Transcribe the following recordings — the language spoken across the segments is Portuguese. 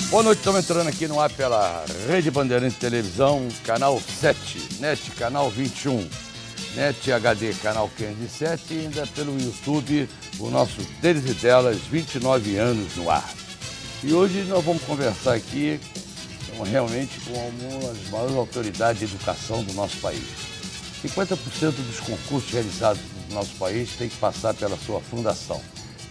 Boa noite, estamos entrando aqui no ar pela Rede Bandeirantes Televisão, canal 7, NET, canal 21, NET HD, canal 507 e ainda pelo YouTube, o nosso Deles e Delas, 29 anos no ar. E hoje nós vamos conversar aqui realmente com uma das maiores autoridades de educação do nosso país. 50% dos concursos realizados no nosso país tem que passar pela sua fundação.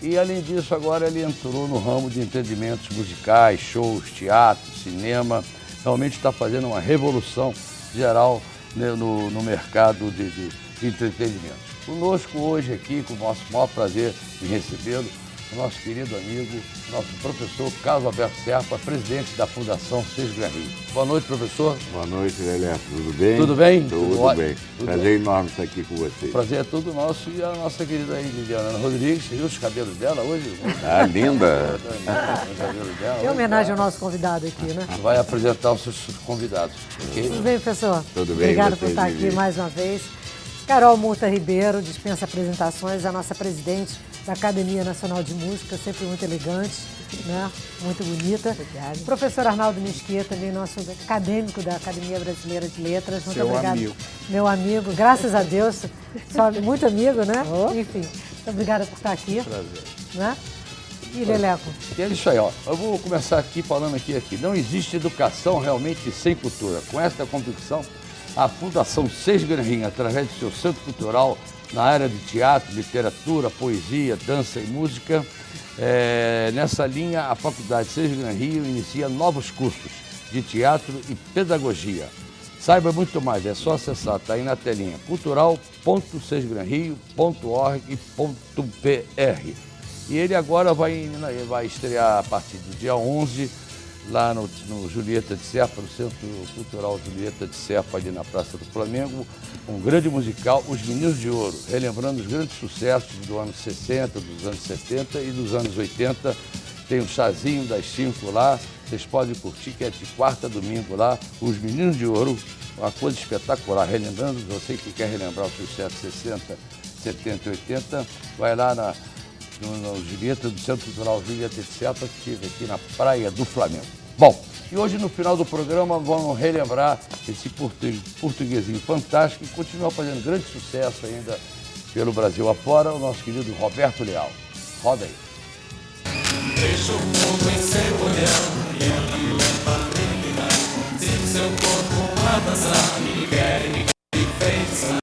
E, além disso, agora ele entrou no ramo de entretenimentos musicais, shows, teatro, cinema. Realmente está fazendo uma revolução geral, né, no mercado de entretenimento. Conosco hoje aqui, com o nosso maior prazer em recebê-lo, o nosso querido amigo, nosso professor Carlos Alberto Serpa, presidente da Fundação Seixas Gran Rio. Boa noite, professor. Boa noite, Lelé. Tudo bem? Tudo bem? Tudo bem. Prazer enorme estar aqui com vocês. O prazer é todo nosso e a nossa querida aí, Liliana Rodrigues. Você viu os cabelos dela hoje? Ah, linda. Em homenagem ao nosso convidado aqui, né? Vai apresentar os seus convidados. Okay? Tudo bem, professor? Tudo bem. Obrigada por estar aqui mais uma vez. Carol Murta Ribeiro, dispensa apresentações, a nossa presidente da Academia Nacional de Música, sempre muito elegante, né? Muito bonita. Obrigada. Professor Arnaldo Mesquita, também nosso acadêmico da Academia Brasileira de Letras. Muito obrigada. Amigo. Meu amigo, graças a Deus, só muito amigo, né? Enfim, muito obrigada por estar aqui. Prazer. Né? E Leleco? E é isso aí, ó. Eu vou começar aqui falando aqui. Não existe educação realmente sem cultura. Com esta convicção, a Fundação Seixas Gran Rio, através do seu centro cultural na área de teatro, literatura, poesia, dança e música, nessa linha, a Faculdade Seixas Gran Rio inicia novos cursos de teatro e pedagogia. Saiba muito mais, é só acessar, está aí na telinha, cultural.seixasgranrio.org.br. E ele agora vai estrear a partir do dia 11, lá no Julieta de Serpa, no Centro Cultural Julieta de Serpa, ali na Praça do Flamengo, um grande musical, Os Meninos de Ouro, relembrando os grandes sucessos do ano 60, dos anos 70 e dos anos 80. Tem o chazinho das 5 lá, vocês podem curtir, que é de quarta a domingo lá, Os Meninos de Ouro, uma coisa espetacular, relembrando, você que quer relembrar os sucessos 60, 70 e 80, vai lá no Julieta, do Centro Cultural Julieta de Serpa, que estive aqui na Praia do Flamengo. Bom, e hoje no final do programa vamos relembrar esse portuguesinho fantástico que continua fazendo grande sucesso ainda pelo Brasil afora, o nosso querido Roberto Leal. Roda aí. Deixa o mundo em seu olhar e ele leva a terminar. Sinto seu corpo a dançar, ninguém fez.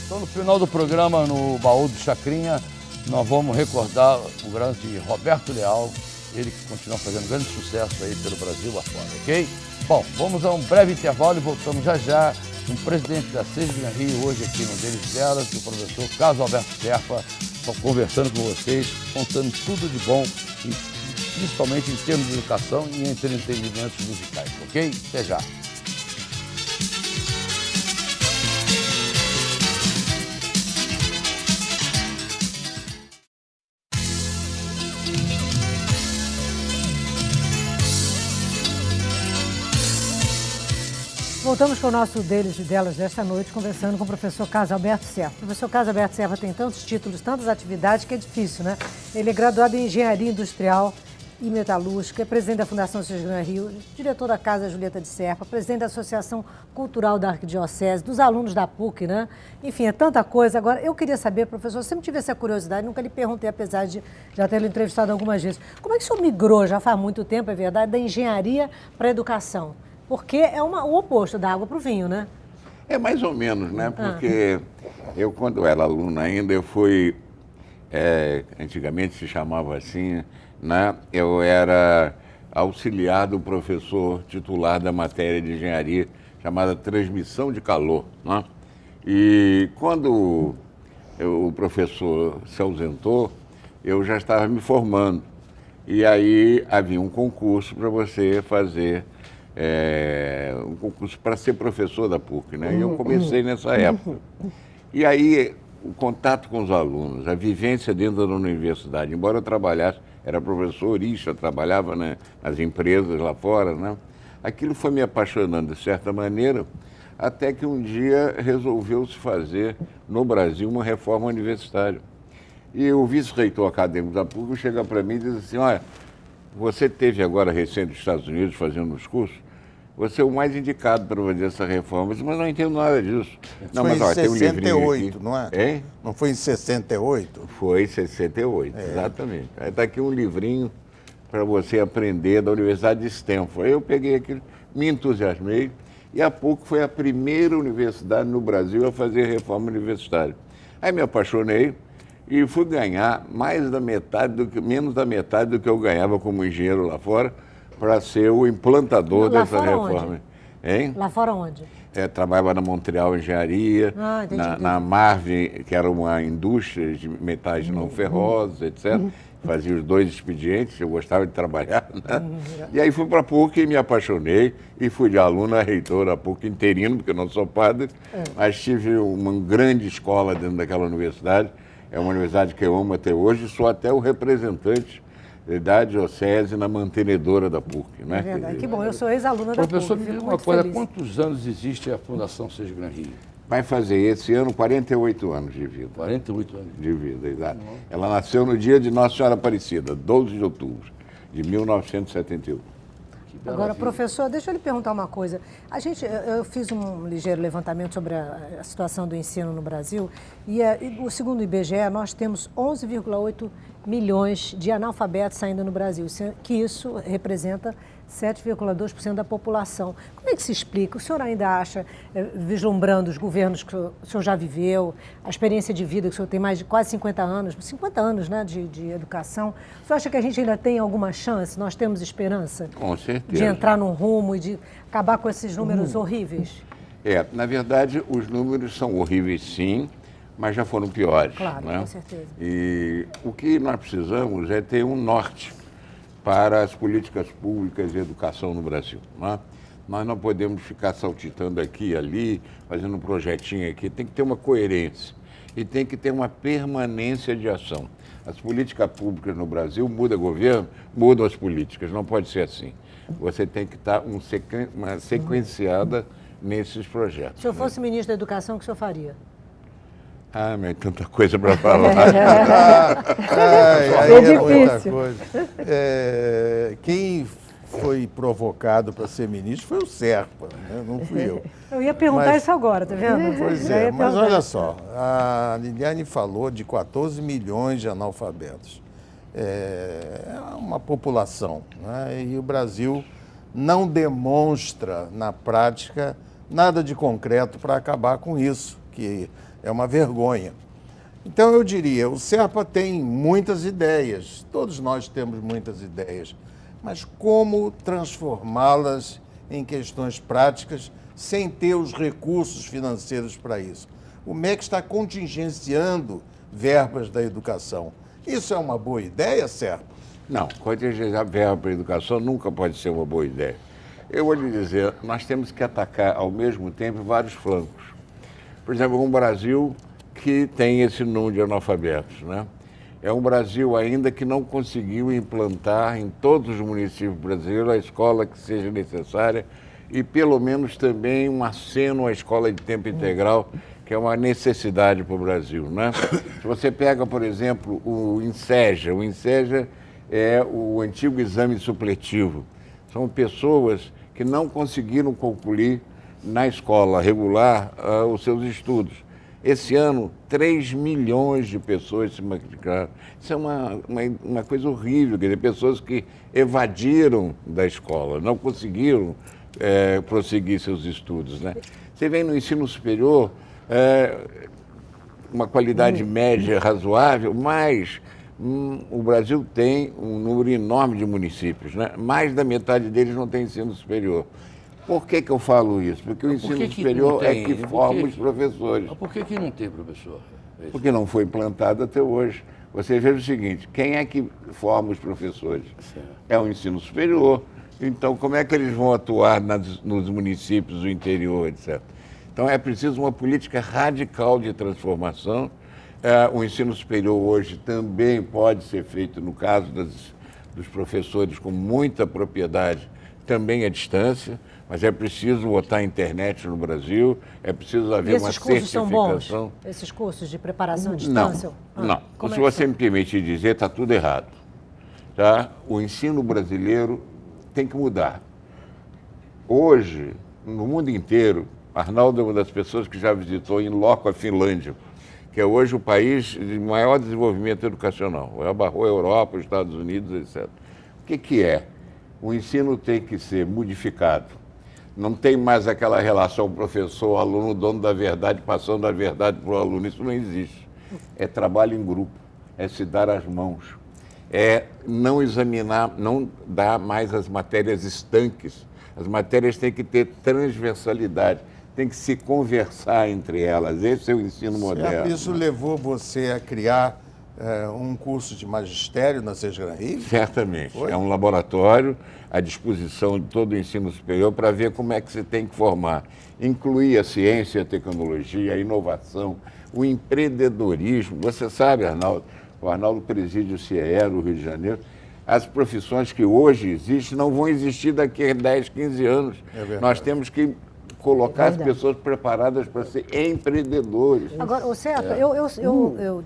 Então no final do programa, no Baú do Chacrinha, nós vamos recordar o grande Roberto Leal, ele que continua fazendo grande sucesso aí pelo Brasil afora, ok? Bom, vamos a um breve intervalo e voltamos já já com o presidente da Seixas Gran Rio, hoje aqui no Deles e Delas, o professor Carlos Alberto Serpa, conversando com vocês, contando tudo de bom, principalmente em termos de educação e entretenimentos musicais, ok? Até já. Voltamos com o nosso Deles e Delas desta noite, conversando com o professor Carlos Alberto Serpa. O professor Carlos Alberto Serpa tem tantos títulos, tantas atividades, que é difícil, né? Ele é graduado em Engenharia Industrial e Metalúrgica, é presidente da Fundação Seixas Gran Rio, diretor da Casa Julieta de Serpa, presidente da Associação Cultural da Arquidiocese, dos alunos da PUC, né? Enfim, é tanta coisa. Agora, eu queria saber, professor, sempre tive essa curiosidade, nunca lhe perguntei, apesar de já ter lhe entrevistado algumas vezes. Como é que o senhor migrou, já faz muito tempo, é verdade, da engenharia para a educação? Porque é o oposto da água para o vinho, né? É mais ou menos, né? Porque eu, quando era aluno ainda, eu fui, antigamente se chamava assim, né? Eu era auxiliar do professor titular da matéria de engenharia, chamada transmissão de calor, né? E quando o professor se ausentou, eu já estava me formando. E aí havia um concurso para você fazer um concurso para ser professor da PUC, né? E eu comecei nessa época. E aí, o contato com os alunos, a vivência dentro da universidade, embora eu trabalhasse, era professor, trabalhava, né, nas empresas lá fora, né? Aquilo foi me apaixonando de certa maneira, até que um dia resolveu-se fazer no Brasil uma reforma universitária. E o vice-reitor acadêmico da PUC chega para mim e diz assim, olha, você teve agora recente nos Estados Unidos fazendo os cursos, você é o mais indicado para fazer essa reforma. Mas não entendo nada disso. Não, Foi mas olha, em tem um livrinho 68, aqui. não é? Hein? Não foi em 68? Foi em 68, exatamente. Aí está aqui um livrinho para você aprender da Universidade de Stanford. Aí eu peguei aquilo, me entusiasmei, e há pouco foi a primeira universidade no Brasil a fazer reforma universitária. Aí me apaixonei e fui ganhar menos da metade do que eu ganhava como engenheiro lá fora, para ser o implantador Lá dessa fora reforma. onde? Hein? Lá fora onde? Trabalhava na Montreal Engenharia, Entendi. na Marvin, que era uma indústria de metais não ferrosos, etc. Fazia os 2 expedientes, eu gostava de trabalhar. Né? E aí fui para a PUC e me apaixonei e fui de aluno a reitor da PUC interino, porque eu não sou padre, mas tive uma grande escola dentro daquela universidade. É uma universidade que eu amo até hoje, sou até o representante da diocese na mantenedora da PUC. Né? É verdade. Que bom, eu sou ex-aluna da Professor, PUC. me diga Fico uma muito coisa, feliz. quantos anos existe a Fundação Sesc Gran Rio? Vai fazer esse ano 48 anos de vida. 48 anos. De vida, exato. Ela nasceu no dia de Nossa Senhora Aparecida, 12 de outubro de 1971. Agora, professor, deixa eu lhe perguntar uma coisa. Eu fiz um ligeiro levantamento sobre a situação do ensino no Brasil e segundo o IBGE, nós temos 11,8 milhões de analfabetos ainda no Brasil, que isso representa 7,2% da população. Como é que se explica? O senhor ainda acha, vislumbrando os governos que o senhor já viveu, a experiência de vida que o senhor tem mais de quase 50 anos, né, de educação, o senhor acha que a gente ainda tem alguma chance, nós temos esperança? Com certeza. De entrar num rumo e de acabar com esses números horríveis? Na verdade, os números são horríveis, sim, mas já foram piores. Claro, né? com certeza. E o que nós precisamos é ter um norte para as políticas públicas de educação no Brasil. Né? Nós não podemos ficar saltitando aqui e ali, fazendo um projetinho aqui. Tem que ter uma coerência e tem que ter uma permanência de ação. As políticas públicas no Brasil, muda governo, mudam as políticas. Não pode ser assim. Você tem que estar uma sequenciada nesses projetos. Se eu fosse ministro da Educação, o que o senhor faria? Ah, mas tanta coisa para falar. Aí é muita difícil. coisa. Quem foi provocado para ser ministro foi o Serpa, né? Não fui eu. Eu ia perguntar isso agora, tá vendo? Pois Já ia é, mas perguntar olha isso. só, a Liliane falou de 14 milhões de analfabetos. É uma população, né? E o Brasil não demonstra, na prática, nada de concreto para acabar com isso, que é uma vergonha. Então, eu diria, o Serpa tem muitas ideias, todos nós temos muitas ideias, mas como transformá-las em questões práticas sem ter os recursos financeiros para isso? O MEC está contingenciando verbas da educação. Isso é uma boa ideia, Serpa? Não, contingenciar verba para a educação nunca pode ser uma boa ideia. Eu vou lhe dizer, nós temos que atacar ao mesmo tempo vários flancos. Por exemplo, um Brasil que tem esse número de analfabetos, né? É um Brasil ainda que não conseguiu implantar em todos os municípios brasileiros a escola que seja necessária e pelo menos também um aceno à escola de tempo integral, que é uma necessidade para o Brasil, né? Se você pega, por exemplo, o INSEJA é o antigo exame supletivo. São pessoas que não conseguiram concluir na escola regular os seus estudos. Esse ano, 3 milhões de pessoas se matricularam. Isso é uma coisa horrível, quer dizer, pessoas que evadiram da escola, não conseguiram prosseguir seus estudos. Né? Você vem no ensino superior, uma qualidade média razoável, mas o Brasil tem um número enorme de municípios, né? Mais da metade deles não tem ensino superior. Por que eu falo isso? Porque o ensino superior é que forma os professores. Mas por que não tem, professor? Porque não foi implantado até hoje. Você veja o seguinte, quem é que forma os professores? É o ensino superior. Então, como é que eles vão atuar nos municípios do interior, etc.? Então, é preciso uma política radical de transformação. O ensino superior hoje também pode ser feito, no caso dos professores com muita propriedade, também à distância, mas é preciso botar a internet no Brasil, é preciso haver uma certificação. Esses cursos são bons? Esses cursos de preparação à distância? Não. Como Se você me permitir dizer, está tudo errado. tá? O ensino brasileiro tem que mudar. Hoje, no mundo inteiro, Arnaldo é uma das pessoas que já visitou em loco a Finlândia, que é hoje o país de maior desenvolvimento educacional. Abarrou a Europa, os Estados Unidos, etc. O que é? O ensino tem que ser modificado. Não tem mais aquela relação professor-aluno, dono da verdade, passando a verdade para o aluno. Isso não existe. É trabalho em grupo, é se dar as mãos, é não examinar, não dar mais as matérias estanques. As matérias têm que ter transversalidade, tem que se conversar entre elas. Esse é o ensino moderno. Isso levou você a criar um curso de magistério na Sesgran Rio? Certamente. Foi? É um laboratório à disposição de todo o ensino superior para ver como é que se tem que formar. Incluir a ciência, a tecnologia, a inovação, o empreendedorismo. Você sabe, Arnaldo, o Arnaldo preside o CIEE no Rio de Janeiro. As profissões que hoje existem não vão existir daqui a 10, 15 anos. Nós temos que colocar as pessoas preparadas para ser empreendedores. Agora, o certo, eu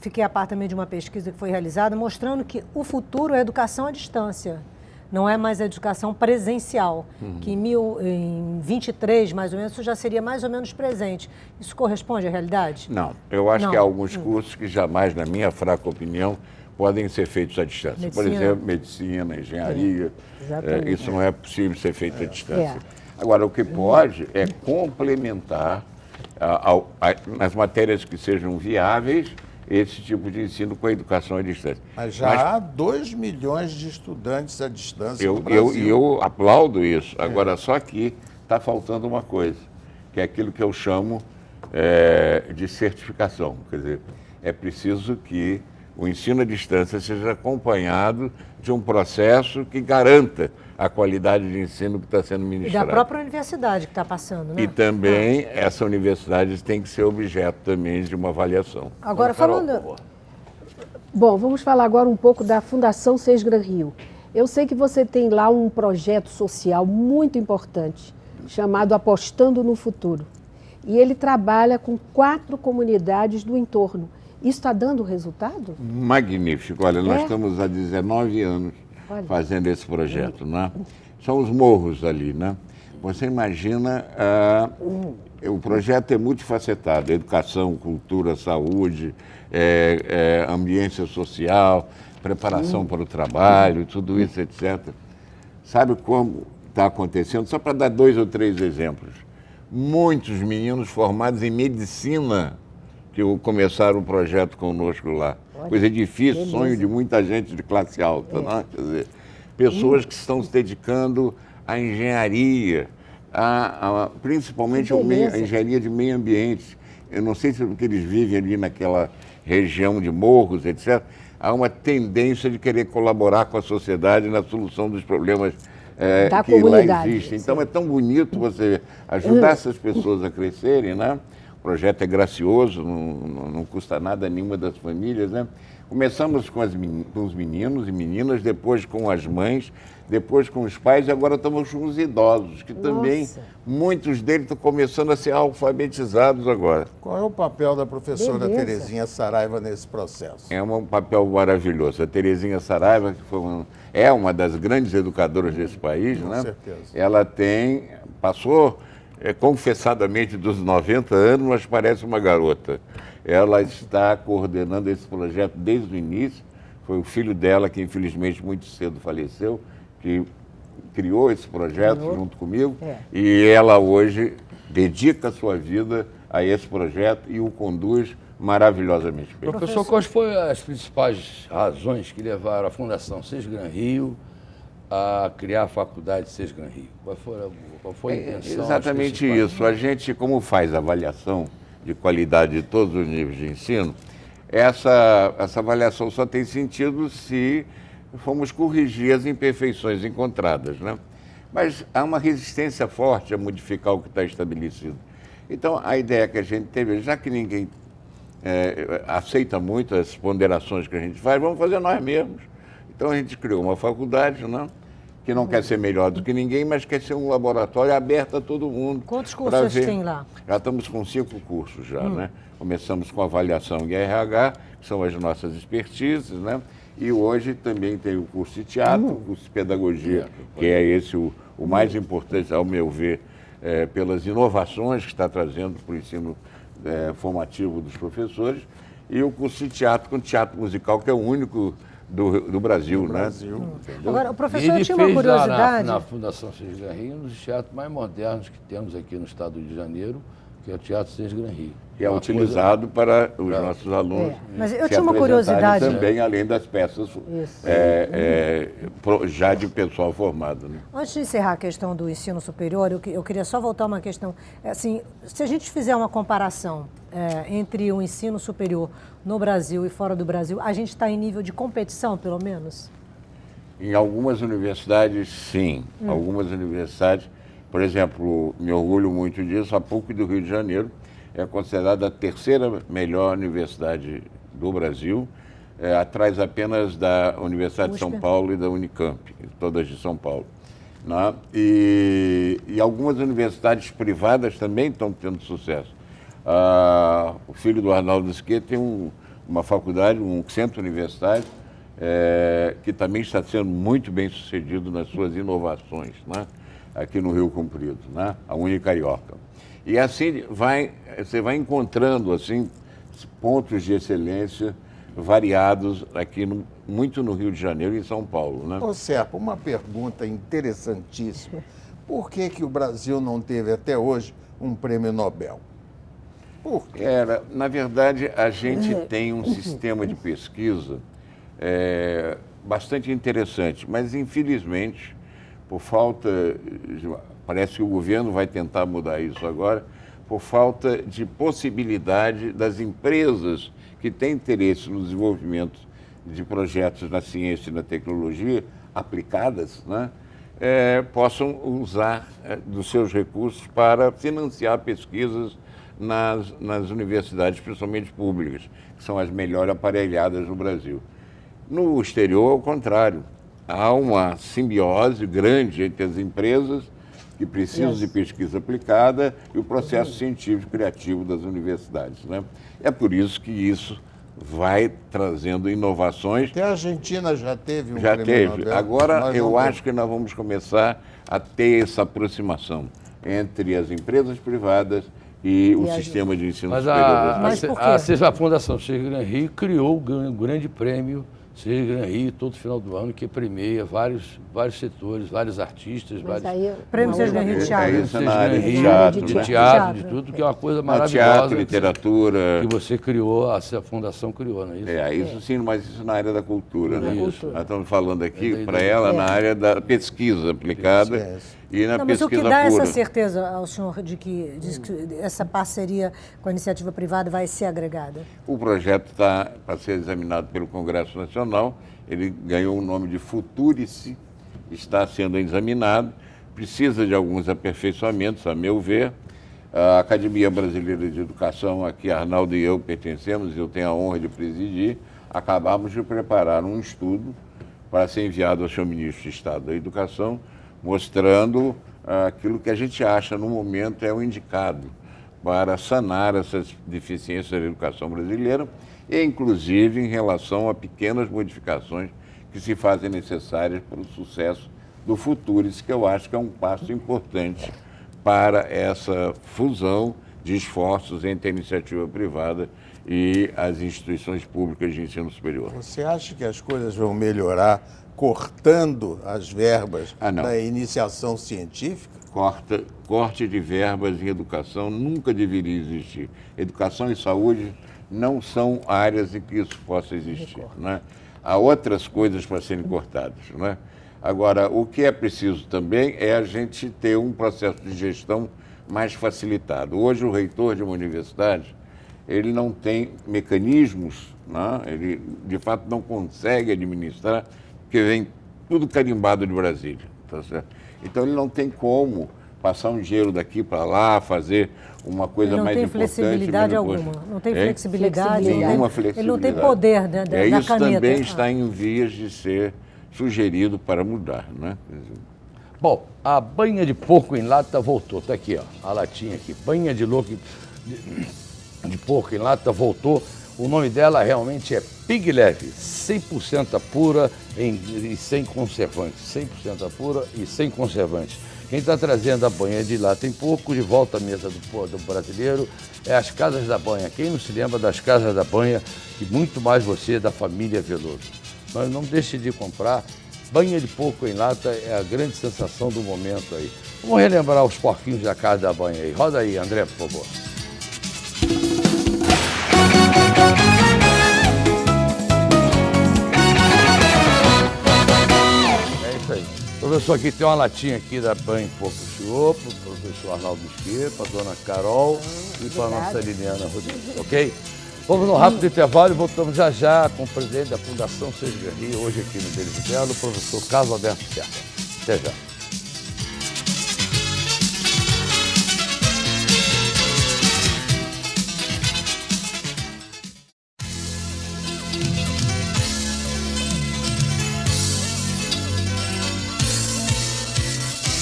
fiquei a par também de uma pesquisa que foi realizada mostrando que o futuro é a educação à distância. Não é mais a educação presencial, que em 23, mais ou menos, isso já seria mais ou menos presente. Isso corresponde à realidade? Não, eu acho que há alguns cursos que jamais, na minha fraca opinião, podem ser feitos à distância. Medicina. Por exemplo, medicina, engenharia, isso não é possível ser feito à distância. É. Agora, o que pode é complementar, nas matérias que sejam viáveis, esse tipo de ensino com a educação à distância. Mas já há 2 milhões de estudantes à distância no Brasil. Eu aplaudo isso. Agora, só que está faltando uma coisa, que é aquilo que eu chamo de certificação. Quer dizer, é preciso que o ensino à distância seja acompanhado de um processo que garanta a qualidade de ensino que está sendo E ministrado. da própria universidade que está passando, né? E também essa universidade tem que ser objeto também de uma avaliação. Agora, falando... Bom, vamos falar agora um pouco da Fundação Sesgran Rio. Eu sei que você tem lá um projeto social muito importante, chamado Apostando no Futuro. E ele trabalha com 4 comunidades do entorno. Isso está dando resultado? Magnífico. Olha, nós estamos há 19 anos fazendo esse projeto, né? São os morros ali, né? Você imagina, o projeto é multifacetado, educação, cultura, saúde, ambiência social, preparação para o trabalho, tudo isso, etc. Sabe como está acontecendo? Só para dar 2 ou 3 exemplos. Muitos meninos formados em medicina que começaram o projeto conosco lá. Coisa difícil, sonho de muita gente de classe alta, né? Quer dizer, pessoas que estão se dedicando à engenharia, principalmente a engenharia de meio ambiente. Eu não sei se porque eles vivem ali naquela região de morros, etc. Há uma tendência de querer colaborar com a sociedade na solução dos problemas que lá existem. Então é tão bonito você ajudar essas pessoas a crescerem, né? O projeto é gracioso, não custa nada a nenhuma das famílias, né? Começamos com os meninos e meninas, depois com as mães, depois com os pais e agora estamos com os idosos, que também, muitos deles estão começando a ser alfabetizados agora. Qual é o papel da professora Terezinha Saraiva nesse processo? É um papel maravilhoso. A Terezinha Saraiva, que é uma das grandes educadoras desse país, Com né? certeza. Ela passou confessadamente dos 90 anos, mas parece uma garota. Ela está coordenando esse projeto desde o início. Foi o filho dela, que infelizmente muito cedo faleceu, que criou esse projeto junto comigo. E ela hoje dedica a sua vida a esse projeto e o conduz maravilhosamente bem. Professor, quais foram as principais razões que levaram a Fundação Sesgran Rio a criar a Faculdade Sesgran Rio? Qual foi a intenção? Exatamente isso. A gente, como faz avaliação de qualidade de todos os níveis de ensino, essa avaliação só tem sentido se formos corrigir as imperfeições encontradas, né? Mas há uma resistência forte a modificar o que está estabelecido. Então, a ideia que a gente teve, já que ninguém aceita muito as ponderações que a gente faz, vamos fazer nós mesmos. Então, a gente criou uma faculdade, né? Que não quer ser melhor do que ninguém, mas quer ser um laboratório aberto a todo mundo. Quantos cursos tem lá? Já estamos com 5 cursos já, né? Começamos com avaliação em RH, que são as nossas expertises, né? E hoje também tem o curso de teatro, o curso de pedagogia, que é esse o mais importante, ao meu ver, pelas inovações que está trazendo para o ensino formativo dos professores, e o curso de teatro com teatro musical, que é o único do Brasil, né? Entendeu? Agora, o professor, Ele eu tinha uma fez lá curiosidade. na Fundação Sesc Gran Rio, um dos teatros mais modernos que temos aqui no estado do Rio de Janeiro, que é o Teatro Sesc Gran Rio. Que é utilizado para os nossos alunos. Mas eu se tinha uma apresentarem curiosidade. também, além das peças já de pessoal formado. Né? Antes de encerrar a questão do ensino superior, eu queria só voltar a uma questão. Assim, se a gente fizer uma comparação entre o ensino superior no Brasil e fora do Brasil, a gente está em nível de competição, pelo menos? Em algumas universidades, sim. Algumas universidades, por exemplo, me orgulho muito disso, a PUC do Rio de Janeiro é considerada a terceira melhor universidade do Brasil, atrás apenas da Universidade de São Paulo e da Unicamp, todas de São Paulo. Né? E algumas universidades privadas também estão tendo sucesso. O filho do Arnaldo Esquer tem uma faculdade, um centro universitário, que também está sendo muito bem sucedido nas suas inovações, né? Aqui no Rio Comprido, né? A Unicarioca. E assim você vai encontrando assim, pontos de excelência variados aqui, muito no Rio de Janeiro e em São Paulo. Né? Ô Serpa, uma pergunta interessantíssima. Por que o Brasil não teve até hoje um prêmio Nobel? Por quê? Na verdade, a gente tem um sistema de pesquisa bastante interessante, mas infelizmente, por falta parece que o governo vai tentar mudar isso agora, por falta de possibilidade das empresas que têm interesse no desenvolvimento de projetos na ciência e na tecnologia aplicadas, né, possam usar dos seus recursos para financiar pesquisas nas universidades, principalmente públicas, que são as melhor aparelhadas no Brasil. No exterior, ao contrário, há uma simbiose grande entre as empresas que precisam de pesquisa aplicada e o processo científico criativo das universidades. Né? É por isso que isso vai trazendo inovações. Até a Argentina já teve um já prêmio teve. Nobel. Agora, eu acho que nós vamos começar a ter essa aproximação entre as empresas privadas e o sistema de ensino Mas superior. Mas por quê? a Fundação Sesc Gran Rio criou o grande prêmio Sesc Gran Rio todo final do ano, que premia vários setores, vários artistas, Mas vários... aí, Prêmio uma Sesc Gran outra Rio de coisa. Teatro. Isso na área de Rio, teatro, de né? teatro, de Teatro. tudo, que é uma coisa No maravilhosa. teatro, que literatura. você criou, a fundação criou, não é isso? Isso sim, mas isso na área da cultura, né? Isso. Nós estamos falando aqui, É da para ela, na área da pesquisa aplicada e na Não, mas o que pesquisa dá pura. essa certeza ao senhor de que essa parceria com a iniciativa privada vai ser agregada? O projeto está para ser examinado pelo Congresso Nacional, ele ganhou o nome de Futurice, está sendo examinado, precisa de alguns aperfeiçoamentos, a meu ver. A Academia Brasileira de Educação, a que Arnaldo e eu pertencemos, eu tenho a honra de presidir, acabamos de preparar um estudo para ser enviado ao senhor ministro de Estado da Educação, mostrando aquilo que a gente acha no momento é o indicado para sanar essas deficiências da educação brasileira e, inclusive, em relação a pequenas modificações que se fazem necessárias para o sucesso do Futuris, que eu acho que é um passo importante para essa fusão de esforços entre a iniciativa privada e as instituições públicas de ensino superior. Você acha que as coisas vão melhorar cortando as verbas da iniciação científica? Corte de verbas em educação nunca deveria existir. Educação e saúde não são áreas em que isso possa existir. Né? Há outras coisas para serem cortadas. Né? Agora, o que é preciso também é a gente ter um processo de gestão mais facilitado. Hoje, o reitor de uma universidade, ele não tem mecanismos, né? Ele, de fato, não consegue administrar, porque vem tudo carimbado de Brasília. Tá certo? Então, ele não tem como passar um dinheiro daqui para lá, fazer uma coisa mais importante. Não tem flexibilidade alguma. Não tem flexibilidade. Nenhuma flexibilidade. Ele não tem poder da caneta. Isso também está em vias de ser sugerido para mudar, né? Bom, a banha de porco em lata voltou. Está aqui, ó, a latinha aqui. Banha de porco em lata voltou. O nome dela realmente é Pig Leve, 100% pura e sem conservantes. 100% pura e sem conservantes. Quem está trazendo a banha de lá tem pouco, de volta à mesa do brasileiro, é as Casas da Banha. Quem não se lembra das Casas da Banha, e muito mais você da família Veloso. Mas não deixe de comprar. Banha de porco em lata é a grande sensação do momento aí. Vamos relembrar os porquinhos da Casa da Banha aí. Roda aí, André, por favor. É isso aí. Professor, aqui tem uma latinha aqui da Banha Porco Show, para o professor Arnaldo Esquer, para a dona Carol e para a nossa Liliana Rodrigues, ok? Vamos no rápido intervalo e voltamos já já com o presidente da Fundação Sesgar Rio, hoje aqui no Deles de Belo, o professor Carlos Alberto Serra. Até já.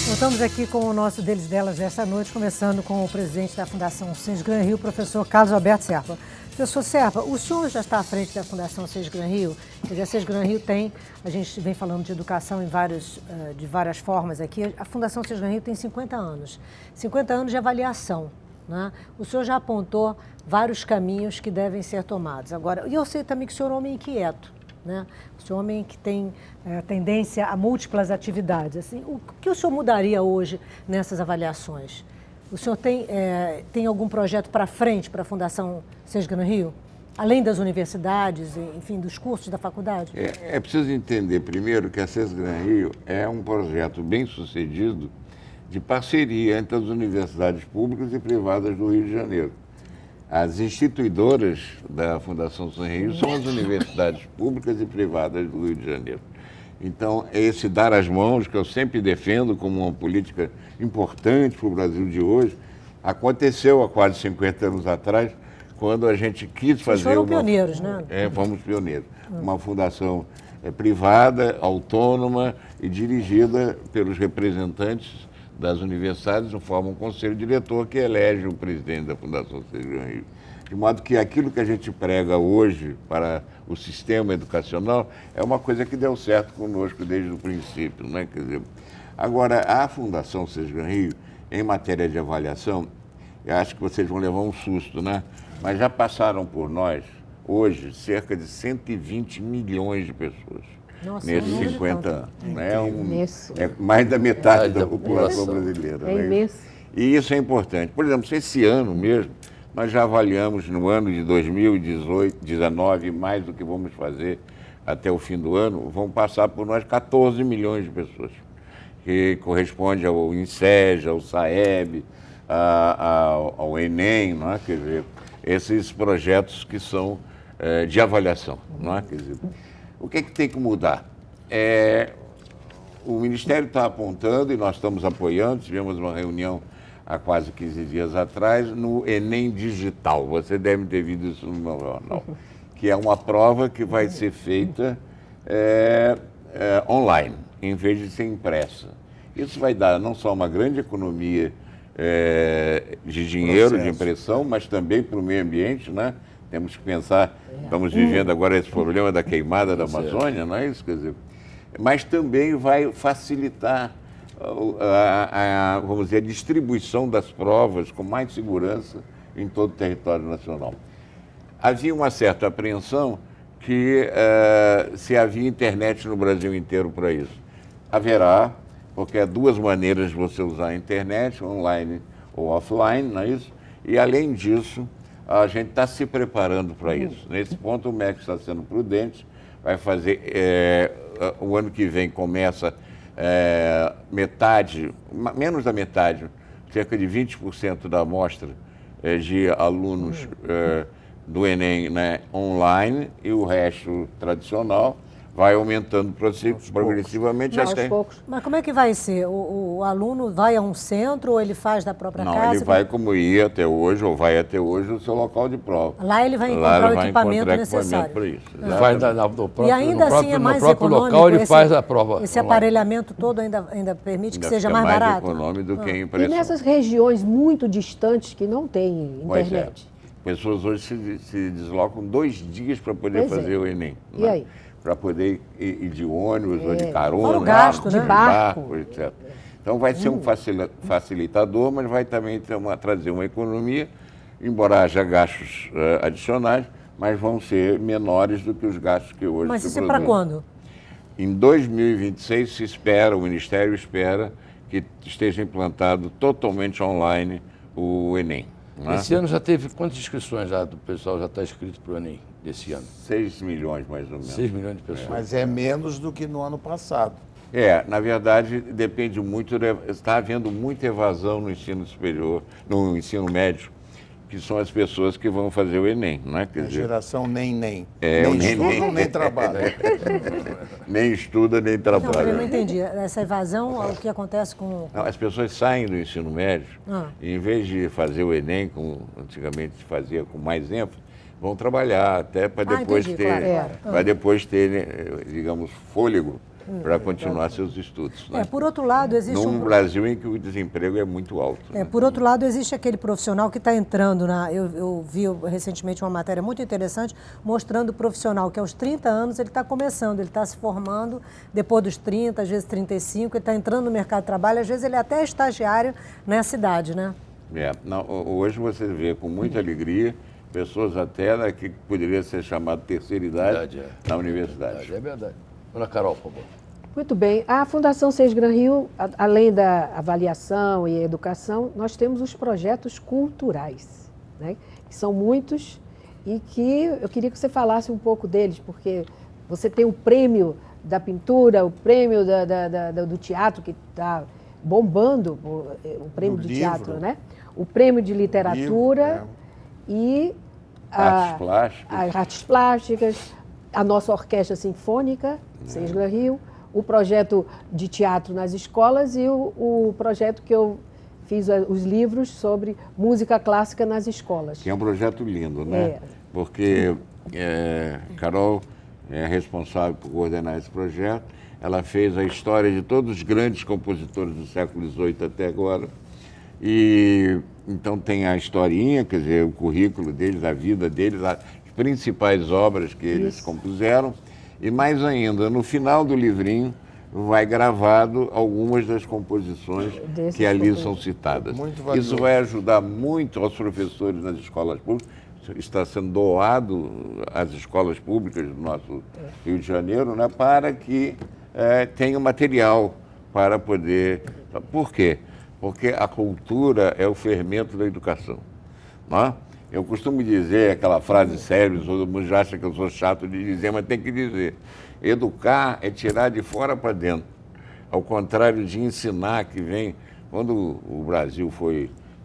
Voltamos aqui com o nosso Deles Delas dessa noite, começando com o presidente da Fundação Sesgar Rio, o professor Carlos Alberto Serpa. Professor Serpa, o senhor já está à frente da Fundação Sesgar Rio? Quer dizer, a Sesgar Rio tem, a gente vem falando de educação de várias formas aqui, a Fundação Sesgar Rio tem 50 anos. 50 anos de avaliação, né? O senhor já apontou vários caminhos que devem ser tomados. Agora, e eu sei também que o senhor é um homem inquieto, né? O senhor é um homem que tem tendência a múltiplas atividades. Assim, o que o senhor mudaria hoje nessas avaliações? O senhor tem algum projeto para frente para a Fundação Sesgar Rio? Além das universidades, enfim, dos cursos da faculdade? É preciso entender primeiro que a Sesgar Rio é um projeto bem sucedido de parceria entre as universidades públicas e privadas do Rio de Janeiro. As instituidoras da Fundação Sesgar Rio são as universidades públicas e privadas do Rio de Janeiro. Então, esse dar as mãos, que eu sempre defendo como uma política importante para o Brasil de hoje, aconteceu há quase 50 anos atrás, quando a gente quis fazer... Vocês foram pioneiros, né? Fomos pioneiros. Uma fundação privada, autônoma e dirigida pelos representantes das universidades, formam um conselho diretor que elege o presidente da Fundação Sesgar Rio. De modo que aquilo que a gente prega hoje para o sistema educacional é uma coisa que deu certo conosco desde o princípio, né? Quer dizer, agora, a Fundação Sesgar Rio, em matéria de avaliação, eu acho que vocês vão levar um susto, né? Mas já passaram por nós, hoje, cerca de 120 milhões de pessoas. Nossa, nesses 50 anos. Imenso. É mais da metade da população brasileira. É imenso. E isso é importante. Por exemplo, esse ano mesmo, nós já avaliamos no ano de 2019, mais do que vamos fazer até o fim do ano, vão passar por nós 14 milhões de pessoas, que corresponde ao INSEJ, ao SAEB, ao Enem, não é? Quer dizer, esses projetos que são de avaliação. Não é? Quer dizer, o que tem que mudar? O Ministério está apontando, e nós estamos apoiando, tivemos uma reunião há quase 15 dias atrás, no Enem Digital. Você deve ter visto isso no meu jornal. Que é uma prova que vai ser feita online, em vez de ser impressa. Isso vai dar não só uma grande economia de dinheiro, de impressão, mas também para o meio ambiente, né? Temos que pensar, estamos vivendo agora esse problema da queimada da Amazônia, não é isso? Quer dizer, mas também vai facilitar vamos dizer, a distribuição das provas com mais segurança em todo o território nacional. Havia uma certa apreensão que se havia internet no Brasil inteiro para isso. Haverá, porque há duas maneiras de você usar a internet, online ou offline, não é isso? E, além disso, a gente está se preparando para isso. Nesse ponto, o MEC está sendo prudente, vai fazer, o ano que vem começa metade, menos da metade, cerca de 20% da amostra de alunos do Enem, né, online, e o resto tradicional vai aumentando progressivamente até... Mas como é que vai ser? O aluno vai a um centro ou ele faz da própria casa? Não, ele vai como ia até hoje, ou vai até hoje no seu local de prova. Lá ele vai encontrar o equipamento necessário. Para isso. Vai e ainda assim é mais no próprio local ele faz a prova. Esse aparelhamento todo ainda permite que seja mais barato? Econômico do que a E impressão. nessas regiões muito distantes que não têm internet? pessoas hoje se deslocam 2 dias para poder Pois é. fazer o Enem. E aí? Para poder ir de ônibus ou de carona, Fora o gasto, né? de barco, etc. Então vai ser um facilitador, mas vai também trazer uma economia, embora haja gastos adicionais, mas vão ser menores do que os gastos que hoje Mas se isso é para produzem. quando? Em 2026 se espera, o Ministério espera que esteja implantado totalmente online o Enem. Né? Esse ano já teve quantas inscrições já do pessoal já está inscrito para o Enem desse ano? 6 milhões, mais ou menos. 6 milhões de pessoas. Mas é menos do que no ano passado. Na verdade, depende muito, está havendo muita evasão no ensino superior, no ensino médio, que são as pessoas que vão fazer o Enem, não é? Quer A dizer, geração nem. É, o nem nem-nem. estudam, nem trabalham. nem estuda, nem Não, eu não trabalha. entendi. Essa evasão, o que acontece com... Não, as pessoas saem do ensino médio Ah. e, em vez de fazer o Enem, como antigamente se fazia com mais ênfase, vão trabalhar até para depois entendi, ter, claro. para depois ter, digamos, fôlego para continuar seus estudos. Né? Por outro lado, existe Num Brasil em que o desemprego é muito alto. né? Por outro lado, existe aquele profissional que está entrando na... Eu vi recentemente uma matéria muito interessante mostrando o profissional que aos 30 anos ele está começando, ele está se formando depois dos 30, às vezes 35, ele está entrando no mercado de trabalho, às vezes ele é até estagiário nessa idade, né? Hoje você vê com muita alegria pessoas até que poderia ser chamado terceira idade na universidade. É verdade. Dona Carol, por favor. Muito bem. A Fundação Seis Gran Rio, além da avaliação e educação, nós temos os projetos culturais, né? Que são muitos e que eu queria que você falasse um pouco deles, porque você tem o prêmio da pintura, o prêmio do teatro, que está bombando, o prêmio do teatro, né? O prêmio de literatura e as artes plásticas, a nossa orquestra sinfônica, Seis Gran Rio, o projeto de teatro nas escolas e o projeto que eu fiz os livros sobre música clássica nas escolas. Que é um projeto lindo, né? Porque Carol é responsável por coordenar esse projeto. Ela fez a história de todos os grandes compositores do século XVIII até agora. E então tem a historinha, quer dizer, o currículo deles, a vida deles, as principais obras que eles compuseram. E mais ainda, no final do livrinho, vai gravado algumas das composições que ali são citadas. Isso vai ajudar muito aos professores nas escolas públicas. Está sendo doado às escolas públicas do nosso Rio de Janeiro, né, para que tenha material para poder... Por quê? Porque a cultura é o fermento da educação. Não é? Eu costumo dizer aquela frase célebre, todo mundo já acha que eu sou chato de dizer, mas tem que dizer. Educar é tirar de fora para dentro. Ao contrário de ensinar, que vem... Quando o Brasil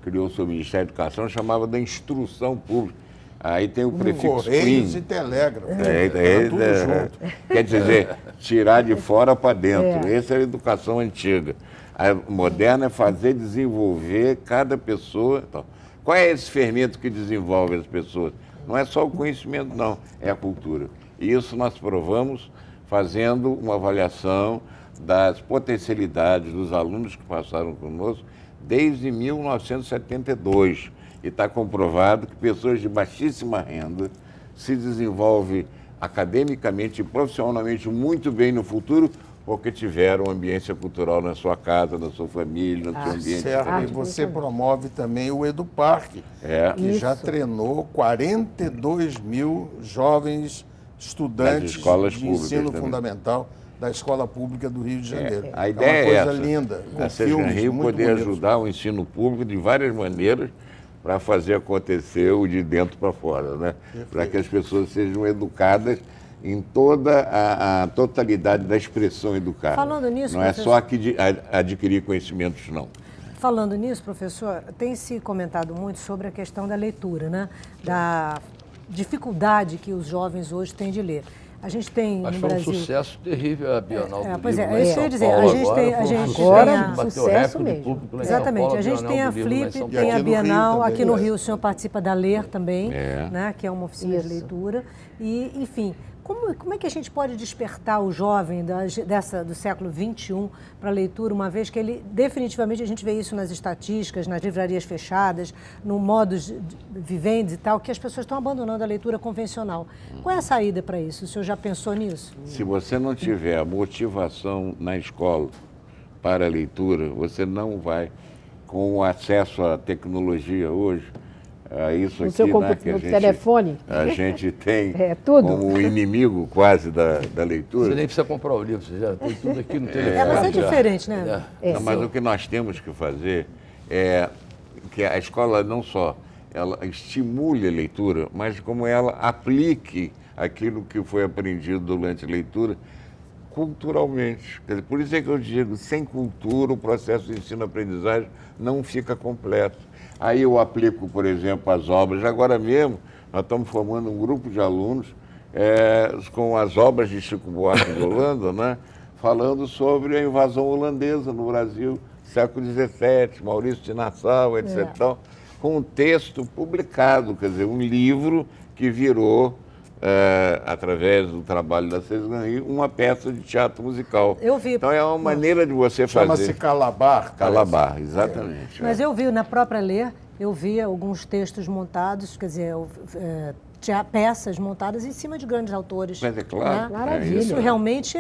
criou o seu Ministério da Educação, chamava da instrução pública. Aí tem o prefixo Correios e telégrafo. Tudo junto. Quer dizer, tirar de fora para dentro. Essa é a educação antiga. A moderna é fazer desenvolver cada pessoa. Então, qual é esse fermento que desenvolve as pessoas? Não é só o conhecimento, não, é a cultura. E isso nós provamos fazendo uma avaliação das potencialidades dos alunos que passaram conosco desde 1972. E está comprovado que pessoas de baixíssima renda se desenvolvem academicamente e profissionalmente muito bem no futuro porque tiveram ambiência cultural na sua casa, na sua família, no seu ambiente. Certo, e você promove também o Eduparque, que já treinou 42 mil jovens estudantes de ensino fundamental da Escola Pública do Rio de Janeiro. A ideia é uma coisa linda, com a Seis Gran Rio muito poder bonitos. ajudar o ensino público de várias maneiras para fazer acontecer o de dentro para fora, né? Para que as pessoas sejam educadas em toda a totalidade da expressão educar. Falando nisso, não é só adquirir conhecimentos, não. Falando nisso, professor, tem se comentado muito sobre a questão da leitura, né? Da dificuldade que os jovens hoje têm de ler. A gente tem Mas no foi Brasil... um sucesso terrível a Bienal do pois Livro. é isso que eu ia dizer. A gente tem Agora, bateu sucesso recorde mesmo. público lá em São Exatamente. Paulo, A gente tem a Bienal do Livro lá em Flip, São tem Paulo. a aqui no Rio Bienal. também, Aqui no né? Rio o senhor participa da Ler também, É. né? Que é uma oficina de Isso. leitura. E, enfim, Como é que a gente pode despertar o jovem do século XXI para a leitura, uma vez que ele, definitivamente, a gente vê isso nas estatísticas, nas livrarias fechadas, no modus vivendi e tal, que as pessoas estão abandonando a leitura convencional. Qual é a saída para isso? O senhor já pensou nisso? Se você não tiver a motivação na escola para a leitura, você não vai, com o acesso à tecnologia hoje, isso No aqui, seu né, que no telefone? a gente tem tudo. como inimigo quase da leitura. Você nem precisa comprar o livro, você já tem tudo aqui no telefone. Mas é já. diferente, né? Não, mas o que nós temos que fazer é que a escola não só ela estimule a leitura, mas como ela aplique aquilo que foi aprendido durante a leitura culturalmente. Quer dizer, por isso é que eu digo, sem cultura o processo de ensino-aprendizagem não fica completo. Aí eu aplico, por exemplo, as obras. Agora mesmo, nós estamos formando um grupo de alunos com as obras de Chico Buarque de Holanda, né, falando sobre a invasão holandesa no Brasil, século XVII, Maurício de Nassau, etc. Com um texto publicado, quer dizer, um livro que virou, através do trabalho da César Rio, uma peça de teatro musical. Eu vi. Então é uma maneira de você fazer. Chama-se Calabar. Calabar, exatamente. Mas eu vi, na própria Ler, eu vi alguns textos montados, quer dizer, peças montadas em cima de grandes autores. Mas é claro. Né? Maravilha. Isso realmente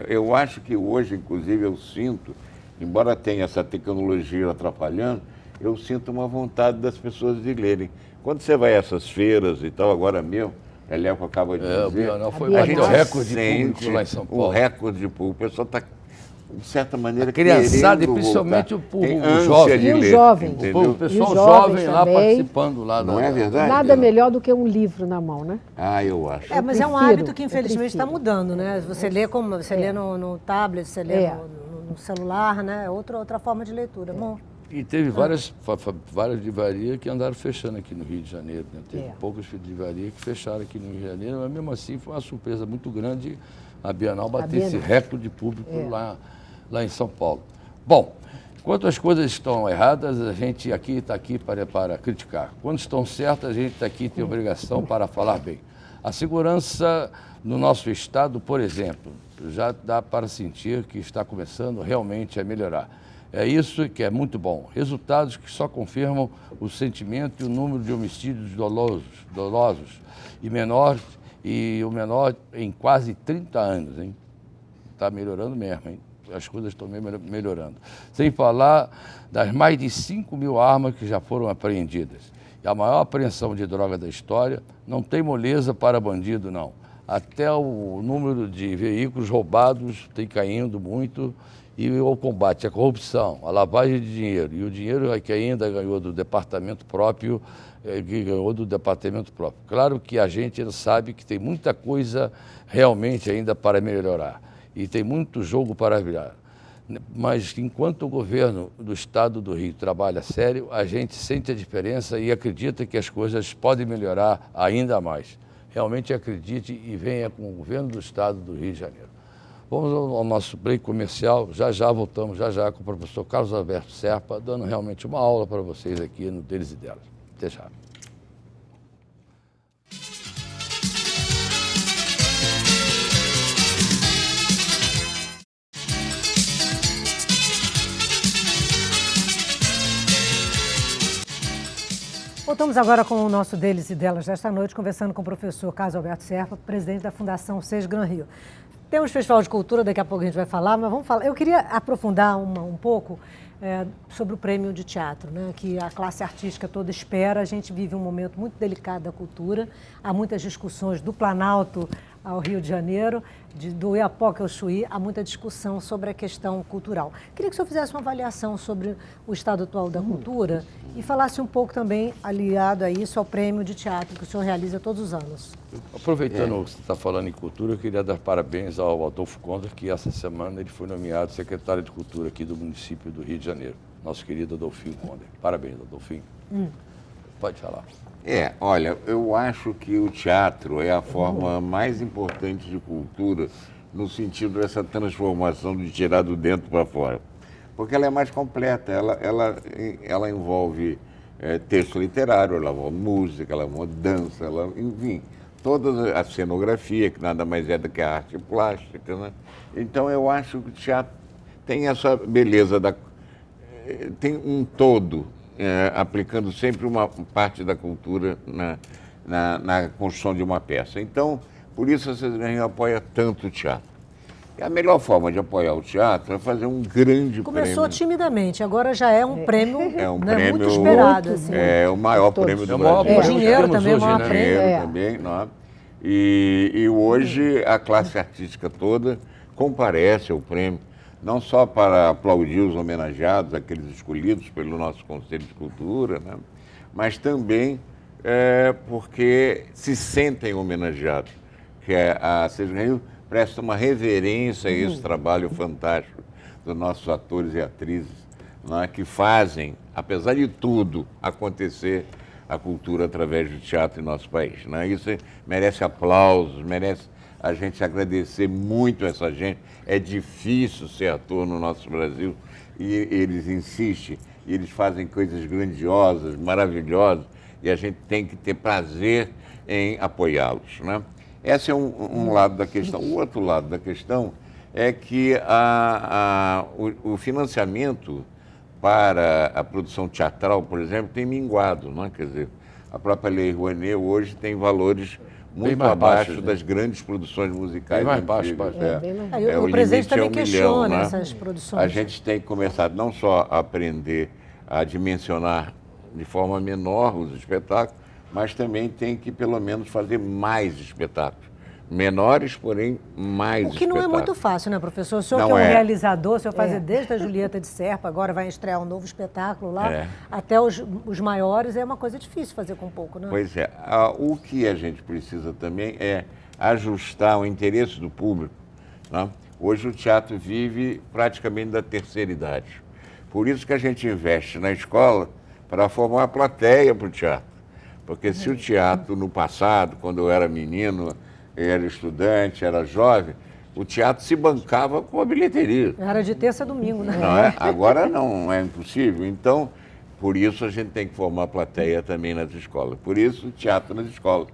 Eu acho que hoje, inclusive, eu sinto, embora tenha essa tecnologia atrapalhando, eu sinto uma vontade das pessoas de lerem. Quando você vai a essas feiras e tal, agora mesmo, a Léo acaba de dizer... O Bienal foi A bater o gente recorde de público lá em São Paulo. Um recorde de público. O pessoal está, de certa maneira, A criançada, querendo e principalmente voltar. o Tem ânsia jovem. de E o ler, jovem. entendeu? O pessoal E os jovens jovem lá também. participando lá. Não é verdade? Nada melhor do que um livro na mão, né? Ah, eu acho. mas é um prefiro, hábito que infelizmente está prefiro. mudando, né? Você lê como você lê no tablet, você lê no celular, né? É outra forma de leitura. Bom, E teve várias livrarias que andaram fechando aqui no Rio de Janeiro. Né? Teve poucas livrarias que fecharam aqui no Rio de Janeiro, mas mesmo assim foi uma surpresa muito grande a Bienal bater esse recorde de público lá em São Paulo. Bom, enquanto as coisas estão erradas, a gente está aqui para criticar. Quando estão certas, a gente está aqui tem obrigação para falar bem. A segurança no nosso estado, por exemplo, já dá para sentir que está começando realmente a melhorar. É isso que é muito bom. Resultados que só confirmam o sentimento e o número de homicídios dolosos e o menor em quase 30 anos, hein? Está melhorando mesmo, hein? As coisas estão melhorando. Sem falar das mais de 5.000 armas que já foram apreendidas. E a maior apreensão de droga da história não tem moleza para bandido, não. Até o número de veículos roubados tem caindo muito. E o combate à corrupção, à lavagem de dinheiro, e o dinheiro que ainda ganhou do departamento próprio, Claro que a gente sabe que tem muita coisa realmente ainda para melhorar, e tem muito jogo para virar. Mas enquanto o governo do estado do Rio trabalha sério, a gente sente a diferença e acredita que as coisas podem melhorar ainda mais. Realmente acredite e venha com o governo do estado do Rio de Janeiro. Vamos ao nosso break comercial, já voltamos, já com o professor Carlos Alberto Serpa, dando realmente uma aula para vocês aqui no Deles e Delas. Até já. Voltamos agora com o nosso Deles e Delas desta noite, conversando com o professor Carlos Alberto Serpa, presidente da Fundação Sesc Gran Rio. Temos Festival de Cultura, daqui a pouco a gente vai falar, mas vamos falar. Eu queria aprofundar um pouco sobre o prêmio de teatro, né, que a classe artística toda espera. A gente vive um momento muito delicado da cultura. Há muitas discussões do Planalto ao Rio de Janeiro, do Oiapoque ao Chuí, há muita discussão sobre a questão cultural. Queria que o senhor fizesse uma avaliação sobre o estado atual da cultura e falasse um pouco também, aliado a isso, ao prêmio de teatro que o senhor realiza todos os anos. Aproveitando que você está falando em cultura, eu queria dar parabéns ao Adolfo Contra, que essa semana ele foi nomeado secretário de Cultura aqui do município do Rio de Janeiro. Nosso querido Adolfinho Contra. Parabéns, Adolfinho. Pode falar. Olha, eu acho que o teatro é a forma mais importante de cultura no sentido dessa transformação de tirar do dentro para fora. Porque ela é mais completa, ela envolve texto literário, ela envolve música, ela envolve dança, enfim, toda a cenografia, que nada mais é do que a arte plástica, né? Então eu acho que o teatro tem essa beleza, tem um todo, aplicando sempre uma parte da cultura na construção de uma peça. Então, por isso a César Garrinho apoia tanto o teatro. E a melhor forma de apoiar o teatro é fazer um grande Começou prêmio. timidamente, agora já é um prêmio, É um né, prêmio muito esperado. Assim. É o maior Todos. prêmio do É o maior Brasil. prêmio que Dinheiro temos também, o hoje, maior né? prêmio. Dinheiro também, não é? E hoje a classe artística toda comparece ao prêmio, não só para aplaudir os homenageados, aqueles escolhidos pelo nosso Conselho de Cultura, né? Mas também porque se sentem homenageados, que a César Garrinho presta uma reverência a esse trabalho fantástico dos nossos atores e atrizes, não é? Que fazem, apesar de tudo, acontecer a cultura através do teatro em nosso país. Né? Isso merece aplausos, merece a gente agradecer muito essa gente. É difícil ser ator no nosso Brasil e eles insistem, e eles fazem coisas grandiosas, maravilhosas, e a gente tem que ter prazer em apoiá-los. Né? Esse é um lado da questão. O outro lado da questão é que o financiamento para a produção teatral, por exemplo, tem minguado, não é? Quer dizer, a própria Lei Rouanet hoje tem valores muito mais abaixo baixos, né? das grandes produções musicais. Bem mais baixo, antigas. baixo. bem mais Aí o limite presidente também é 1 milhão, questiona né? essas produções. A gente tem que começar não só a aprender a dimensionar de forma menor os espetáculos, mas também tem que, pelo menos, fazer mais espetáculos. Menores, porém, mais O que não é espetáculos. muito fácil, né, professor? O senhor Não que é um é. realizador, o senhor faz desde a Julieta de Serpa, agora vai estrear um novo espetáculo lá, É. até os maiores, é uma coisa difícil fazer com pouco, né? Pois é. O que a gente precisa também é ajustar o interesse do público. Né? Hoje o teatro vive praticamente da terceira idade. Por isso que a gente investe na escola para formar uma plateia para o teatro. Porque se o teatro, no passado, quando eu era menino, era estudante, era jovem, o teatro se bancava com a bilheteria. Era de terça a domingo, né? Não é? Agora não, é impossível. Então, por isso a gente tem que formar plateia também nas escolas. Por isso, o teatro nas escolas.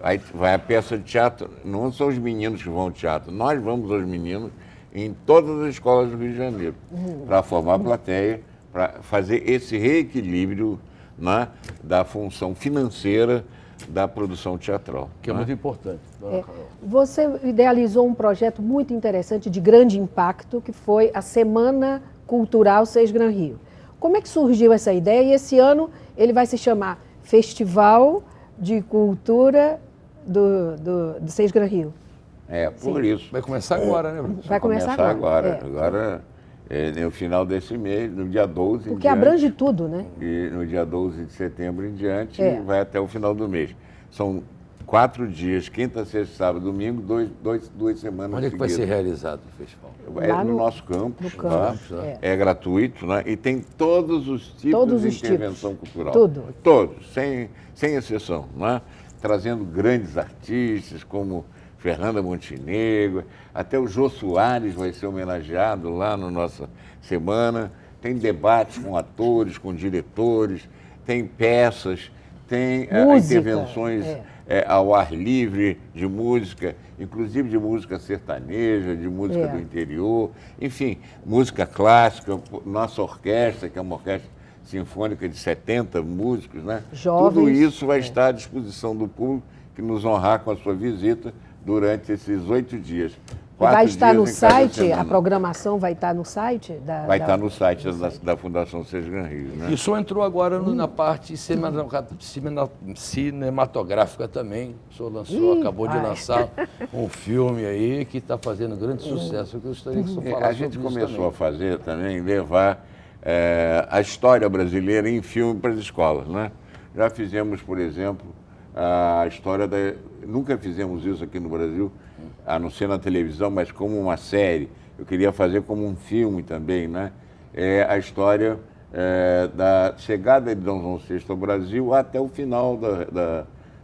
Aí vai a peça de teatro, não são os meninos que vão ao teatro, nós vamos aos meninos em todas as escolas do Rio de Janeiro, para formar plateia, para fazer esse reequilíbrio, né, da função financeira da produção teatral. Que é né? muito importante. dona Carol. Você idealizou um projeto muito interessante, de grande impacto, que foi a Semana Cultural Seix Gran Rio. Como é que surgiu essa ideia? E esse ano ele vai se chamar Festival de Cultura do Seix Gran Rio. Por isso. Vai começar agora, né, Bruno? Vai começar agora. Agora, no final desse mês, no dia 12 Porque em diante, abrange tudo, né? E no dia 12 de setembro em diante, É. vai até o final do mês. São 4 dias, quinta, sexta, sábado, domingo, duas semanas Onde é que vai ser seguidas. realizado o festival? É Lá no no- nosso campus. no tá? campus, É gratuito, né? E tem todos os tipos Todos de os intervenção tipos. cultural. Tudo. Todos, sem exceção. Né? Trazendo grandes artistas como Fernanda Montenegro, até o Jô Soares vai ser homenageado lá na nossa semana. Tem debates com atores, com diretores, tem peças, tem Música, intervenções ao ar livre de música, inclusive de música sertaneja, de música do interior, enfim, música clássica, nossa orquestra, que é uma orquestra sinfônica de 70 músicos, né? Jovens. Tudo isso vai estar à disposição do público que nos honrar com a sua visita durante esses 8 dias. Vai 4 estar no dias em cada site, a semana. programação vai estar no site? Vai estar no site da Fundação Seix Gran Rio. Né? E o senhor entrou agora na parte cinematográfica também. O senhor lançou, acabou de lançar um filme aí que está fazendo grande sucesso. Eu gostaria que o senhor falasse A gente sobre isso começou também. a fazer também, levar a história brasileira em filme para as escolas. Né? Já fizemos, por exemplo, a história da... Nunca fizemos isso aqui no Brasil, a não ser na televisão, mas como uma série. Eu queria fazer como um filme também, né? A história da chegada de Dom João VI ao Brasil até o final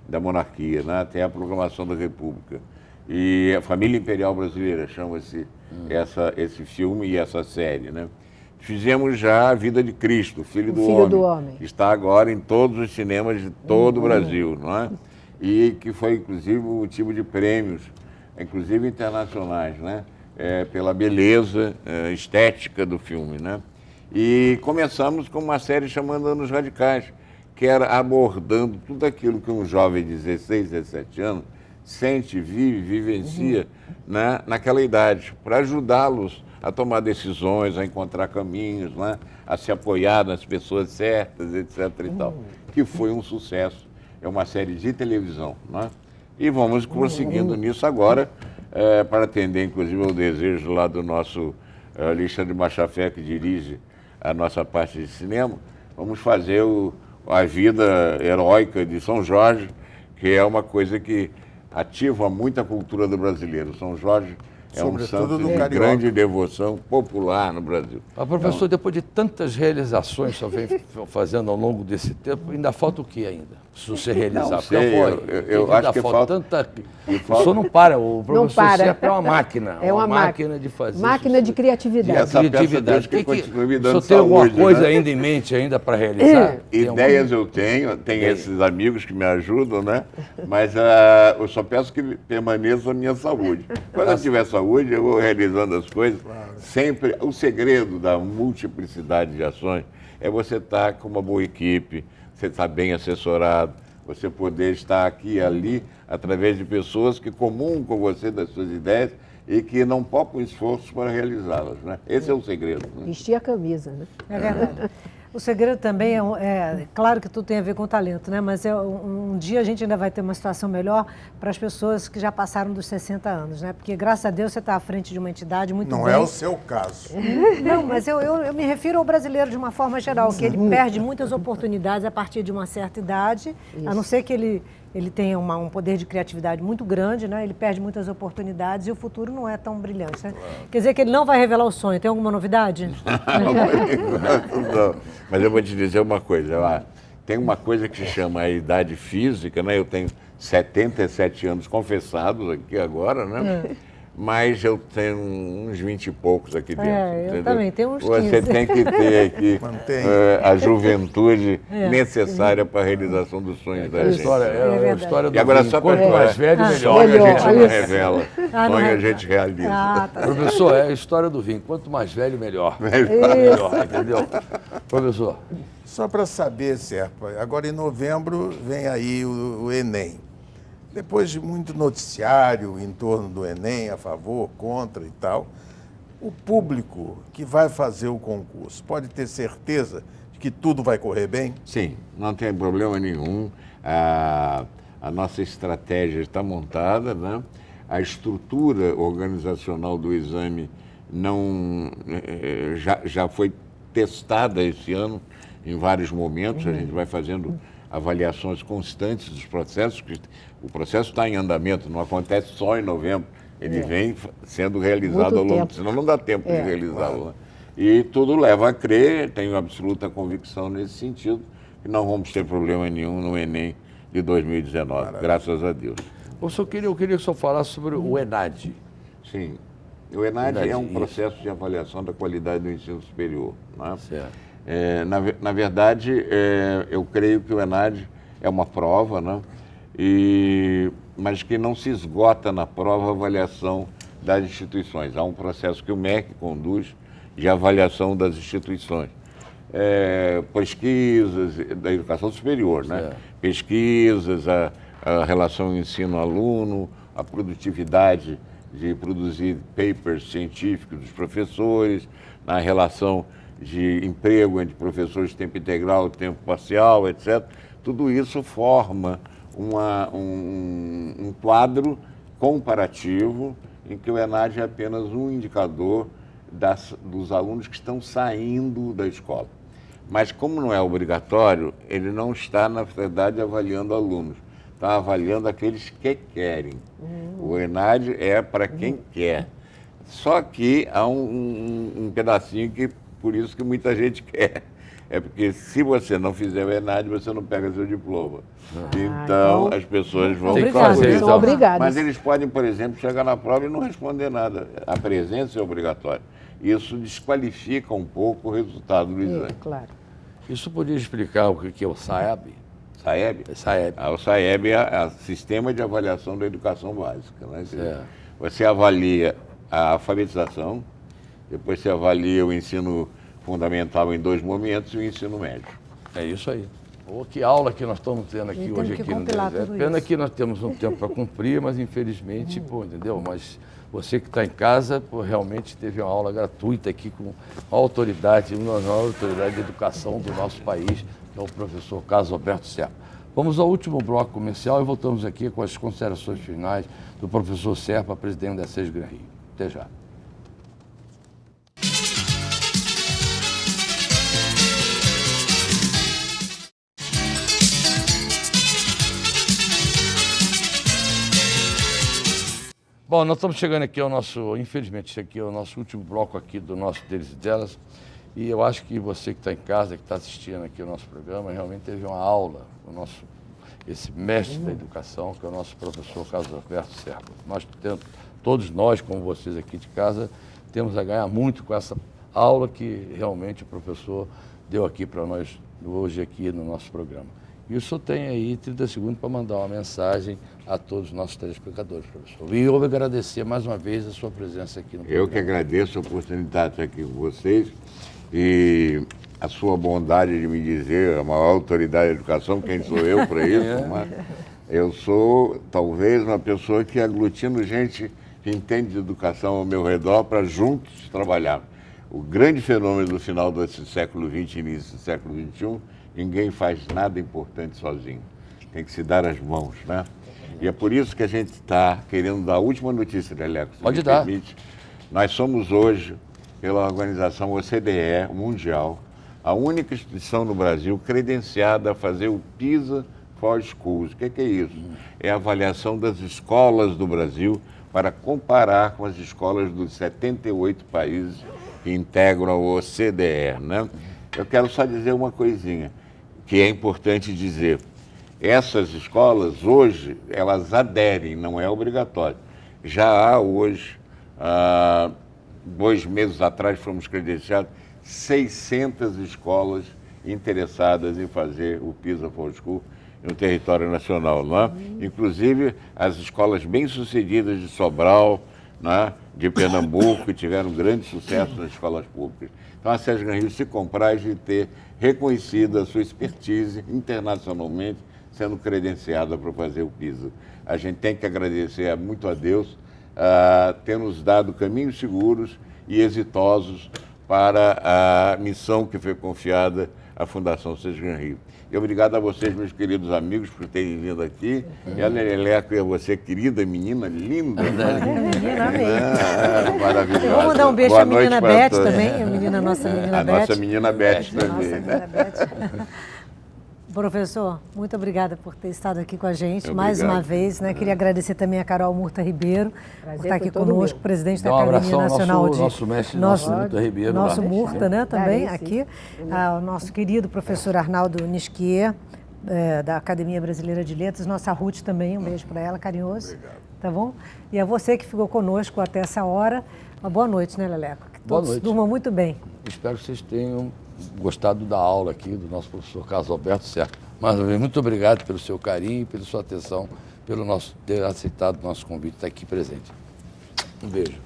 da monarquia, né? Até a proclamação da República. E a Família Imperial Brasileira chama-se esse filme e essa série, né? Fizemos já A Vida de Cristo, Filho do Filho Homem. do Homem. Está agora em todos os cinemas de todo o Brasil, não é? e que foi, inclusive, motivo de prêmios, inclusive internacionais, né? Pela beleza estética do filme, né? E começamos com uma série chamada Anos Radicais, que era abordando tudo aquilo que um jovem de 16, 17 anos sente, vive, vivencia né, naquela idade, para ajudá-los a tomar decisões, a encontrar caminhos, né, a se apoiar nas pessoas certas, etc. e tal, que foi um sucesso. É uma série de televisão, né? E vamos prosseguindo nisso agora, para atender, inclusive, ao desejo lá do nosso Alexandre Machafé, que dirige a nossa parte de cinema. Vamos fazer a vida heróica de São Jorge, que é uma coisa que ativa muito a cultura do brasileiro. São Jorge é um santo de grande devoção popular no Brasil. Mas, professor, depois de tantas realizações que o senhor vem fazendo ao longo desse tempo, ainda falta o que ainda? Se você realizar, não sei, eu acho que falta tanta... O senhor não para, o professor não para. sempre é uma máquina. É uma máquina de fazer. Máquina de criatividade. E essa criatividade. peça Deus que continue me dando o senhor tem alguma saúde, coisa né? ainda em mente ainda para realizar? Ideias eu tenho esses amigos que me ajudam, né? Mas eu só peço que permaneça a minha saúde. Quando eu tiver saúde, eu vou realizando as coisas. Sempre, o segredo da multiplicidade de ações é você estar com uma boa equipe, você estar bem assessorado, você poder estar aqui e ali através de pessoas que comungam com você das suas ideias e que não poupam esforços para realizá-las, né? Esse é o segredo. Né? Vestir a camisa, né? É verdade. O segredo também claro que tudo tem a ver com o talento, né? Mas um dia a gente ainda vai ter uma situação melhor para as pessoas que já passaram dos 60 anos, né? Porque, graças a Deus, você está à frente de uma entidade muito Não bem. é o seu caso. Não, mas eu me refiro ao brasileiro de uma forma geral, que ele perde muitas oportunidades a partir de uma certa idade, a não ser que ele tenha um poder de criatividade muito grande, né? Ele perde muitas oportunidades e o futuro não é tão brilhante, né? Quer dizer que ele não vai revelar o sonho. Tem alguma novidade? Não, mas eu vou te dizer uma coisa. Tem uma coisa que se chama a idade física, né? Eu tenho 77 anos confessados aqui agora, né? Mas eu tenho uns 20 e poucos aqui dentro. Eu também tenho uns 15. Você tem que ter aqui a juventude necessária para a realização dos sonhos da gente. É a história do E agora, vinho. só Quanto para mais velho, melhor. sonho a gente não Isso. revela, sonho a gente realiza. Tá. Professor, é a história do vinho. Quanto mais velho, melhor. Melhor, entendeu? Professor. Só para saber, Serpa, agora em novembro vem aí o Enem. Depois de muito noticiário em torno do Enem, a favor, contra e tal, o público que vai fazer o concurso pode ter certeza de que tudo vai correr bem? Sim, não tem problema nenhum. A nossa estratégia está montada, né? A estrutura organizacional do exame já foi testada esse ano em vários momentos. A gente vai fazendo avaliações constantes dos processos. O processo está em andamento, não acontece só em novembro. Ele vem sendo realizado ao longo, senão não dá tempo de realizá-lo. Né? E tudo leva a crer, tenho absoluta convicção nesse sentido, que não vamos ter problema nenhum no Enem de 2019, graças a Deus. Eu queria que o senhor falasse sobre o ENAD. Sim. O ENAD é um processo de avaliação da qualidade do ensino superior. Né? Certo. Na verdade, eu creio que o ENAD é uma prova, né? Mas que não se esgota na prova a avaliação das instituições. Há um processo que o MEC conduz de avaliação das instituições. Pesquisas da educação superior, né? Certo. Pesquisas, a relação ensino-aluno, a produtividade de produzir papers científicos dos professores, na relação de emprego entre professores de tempo integral, tempo parcial, etc. Tudo isso forma um quadro comparativo em que o ENAD é apenas um indicador dos alunos que estão saindo da escola. Mas como não é obrigatório, ele não está, na verdade, avaliando alunos, está avaliando aqueles que querem. O ENAD é para quem quer. Só que há um pedacinho que, por isso que muita gente quer. É porque se você não fizer o ENAD, você não pega seu diploma. Então, as pessoas vão fazer. São obrigados. Mas eles podem, por exemplo, chegar na prova e não responder nada. A presença é obrigatória. Isso desqualifica um pouco o resultado do exame. Claro. Isso podia explicar o que é o SAEB? SAEB? SAEB. O SAEB é o Sistema de Avaliação da Educação Básica. Né? Certo. Você avalia a alfabetização, depois você avalia o ensino fundamental em 2 momentos e o ensino médio. É isso aí. Pô, que aula que nós estamos tendo aqui E hoje temos que aqui no compilar deserto. tudo Pena isso. que nós temos um tempo para cumprir, mas infelizmente, pô, entendeu? Mas você que está em casa, pô, realmente teve uma aula gratuita aqui com a autoridade, uma maior autoridade de educação do nosso país, que é o professor Carlos Alberto Serpa. Vamos ao último bloco comercial e voltamos aqui com as considerações finais do professor Serpa, presidente da SES Gran Rio. Até já. Bom, nós estamos chegando aqui ao nosso, infelizmente, esse aqui é o nosso último bloco aqui do nosso Deles e Delas. E eu acho que você que está em casa, que está assistindo aqui o nosso programa, realmente teve uma aula, esse mestre da educação, que é o nosso professor Carlos Alberto Serpa. Todos nós, como vocês aqui de casa, temos a ganhar muito com essa aula que realmente o professor deu aqui para nós hoje aqui no nosso programa. E o senhor tem aí 30 segundos para mandar uma mensagem a todos os nossos telespectadores, professor. E eu vou agradecer mais uma vez a sua presença aqui no programa. Eu que agradeço a oportunidade de estar aqui com vocês e a sua bondade de me dizer, a maior autoridade da educação, quem sou eu para isso, mas eu sou talvez uma pessoa que aglutina gente que entende de educação ao meu redor para juntos trabalhar. O grande fenômeno do final desse século XX e início do século XXI, ninguém faz nada importante sozinho. Tem que se dar as mãos, né? E é por isso que a gente está querendo dar a última notícia, Leleco, se Pode me dar. permite. Nós somos hoje, pela organização OCDE Mundial, a única instituição no Brasil credenciada a fazer o PISA for Schools. O que é isso? É a avaliação das escolas do Brasil para comparar com as escolas dos 78 países que integram a OCDE, né? Eu quero só dizer uma coisinha que é importante dizer. Essas escolas, hoje, elas aderem, não é obrigatório. Já há hoje, 2 meses atrás, fomos credenciados 600 escolas interessadas em fazer o PISA for School no território nacional, não é? Inclusive as escolas bem-sucedidas de Sobral, né, de Pernambuco, que tiveram grande sucesso nas escolas públicas. Então a SES Gran Rio se compraz de ter reconhecido a sua expertise internacionalmente, sendo credenciada para fazer o PISA. A gente tem que agradecer muito a Deus ter nos dado caminhos seguros e exitosos para a missão que foi confiada à Fundação SES Gran Rio. E obrigado a vocês, meus queridos amigos, por terem vindo aqui. E a Leleco e a você, querida menina, linda. Menina, amei. Maravilhosa. Vamos mandar um beijo Boa à menina noite para Beth todos. também, a nossa menina A Beth. nossa menina Beth Nossa também. menina Beth. Professor, muito obrigada por ter estado aqui com a gente mais Obrigado. uma vez, né? Queria agradecer também a Carol Murta Ribeiro por estar aqui foi todo conosco, meu. presidente Dá da um Academia abração ao Nacional nosso mestre, nosso Murta Ribeiro, nosso lá. Murta, né? Também Darei, aqui, o nosso querido professor Arnaldo Nisquier, da Academia Brasileira de Letras, nossa Ruth também, um beijo para ela, carinhoso. Obrigado. Tá bom? E a você que ficou conosco até essa hora, uma boa noite, né, Leleco? Que Boa todos noite. durmam muito bem. Espero que vocês tenham gostado da aula aqui do nosso professor Carlos Alberto Serpa. Mais uma vez, muito obrigado pelo seu carinho, pela sua atenção, pelo ter aceitado o nosso convite, estar aqui presente. Um beijo.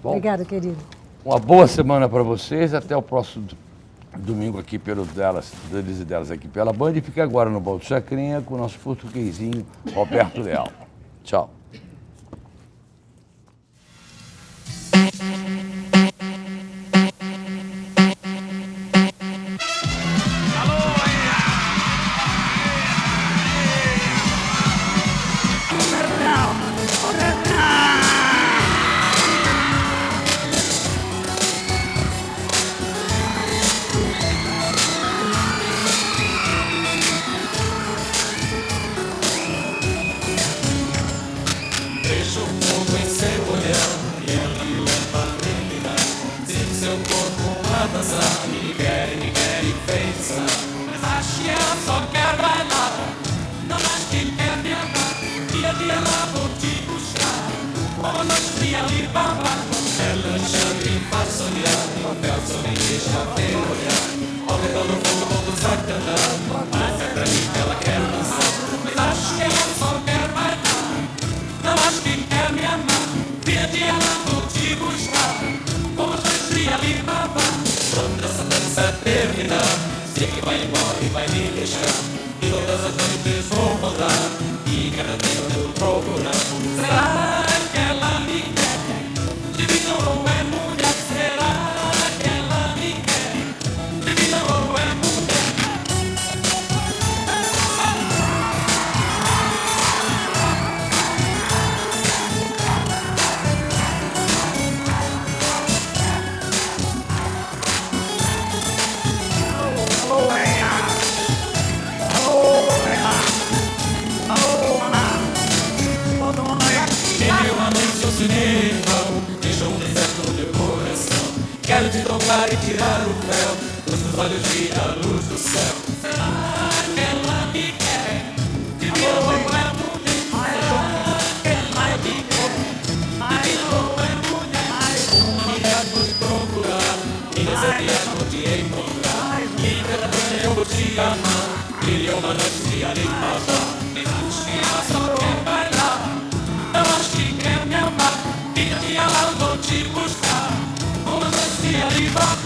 Bom, Obrigada, querido. uma boa semana para vocês. Até o próximo domingo aqui pelo Deles e Delas aqui pela Band. E fica agora no Baldo Chacrinha com o nosso portuguesinho Roberto Leal. Tchau. Deixa o fogo em seu olhar e ele leva a brilhar. Sinta seu corpo a dançar. Me quer enfeitiçar. Mas acho que ela só quer bailar. Não acho que quer me amar. Dia a dia lá vou te buscar. Boa noite, dia ali, babá. Relaxante e faz sonhar. Papel só me deixa ver olhar. Ao redor do fogo todos a cantar. Mas é pra mim que ela quer dançar. quiser terminar, sei que vai embora e vai me deixar. E todas as noites vou rodar e cada vez eu procurar. Será que ela me quer? Divina ou é mulher? Será que ela me quer? Divina ou é mulher? Deixou um deserto no meu coração. Quero te tocar e tirar o véu dos teus olhos, vi a luz do céu. Será que ela me quer? Divina ou é mulher? Será que ela me quer? Divina ou é mulher? Uma mulher vou te procurar e desejar por te encontrar. E cada vez eu vou te amar. Queria uma noite de Alibaba. Me acho que ela só quer bailar. Eu acho que quer me amar. E ela vou te buscar. Uma noite de Alibaba.